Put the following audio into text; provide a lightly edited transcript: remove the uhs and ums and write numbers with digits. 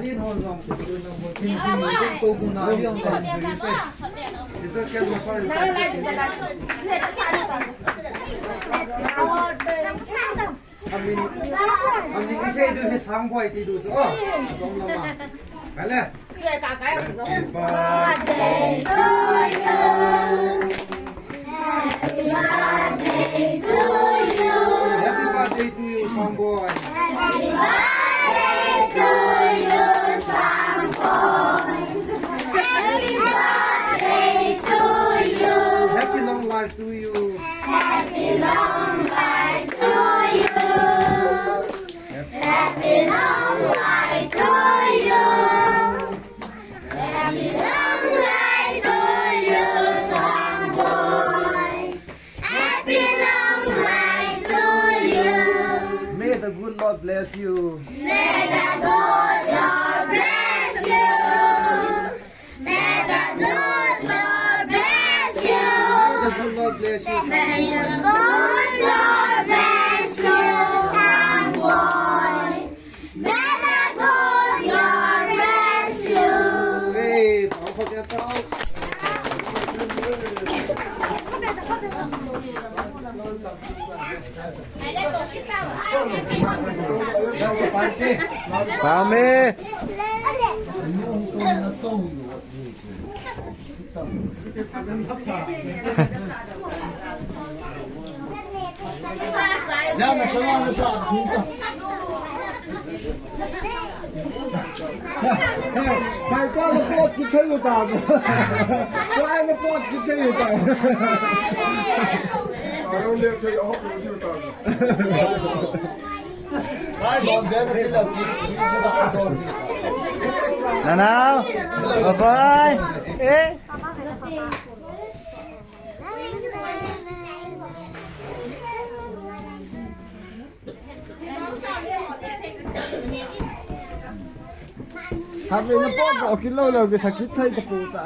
Din hon long tu nang mo tin tin tu guna yang kan beri. Itu kan apa? Kami kisah itu ni Sangboi itu tu. Oh, long lama. Kalah. Happy birthday to you. Happy birthday to you. Happy birthday to you, Sangboi. Happy birthday to you, Sangboi. Happy birthday to you. Happy long life to you. Happy long life to you. Happy long life to you. Happy long life to you, Sangboi. Happy long life to you. May the good Lord bless you. May the good Lord bless you. May the good Lord bless you. May the good Lord bless you. May the good Lord bless you, Sangboi. May the good Lord bless you. Hey, Papa Jato. Pame. Ya me chama na sa atinta. Kai ko na pot ki kayo ta. Kai na pot ki kayo ta. Araw le kayo hop ni ta. Kai bon ben sila ki sa da ko. Nanaw. Bye. Eh. Sabi na po, okay lang lang, sakit tayo ka puta.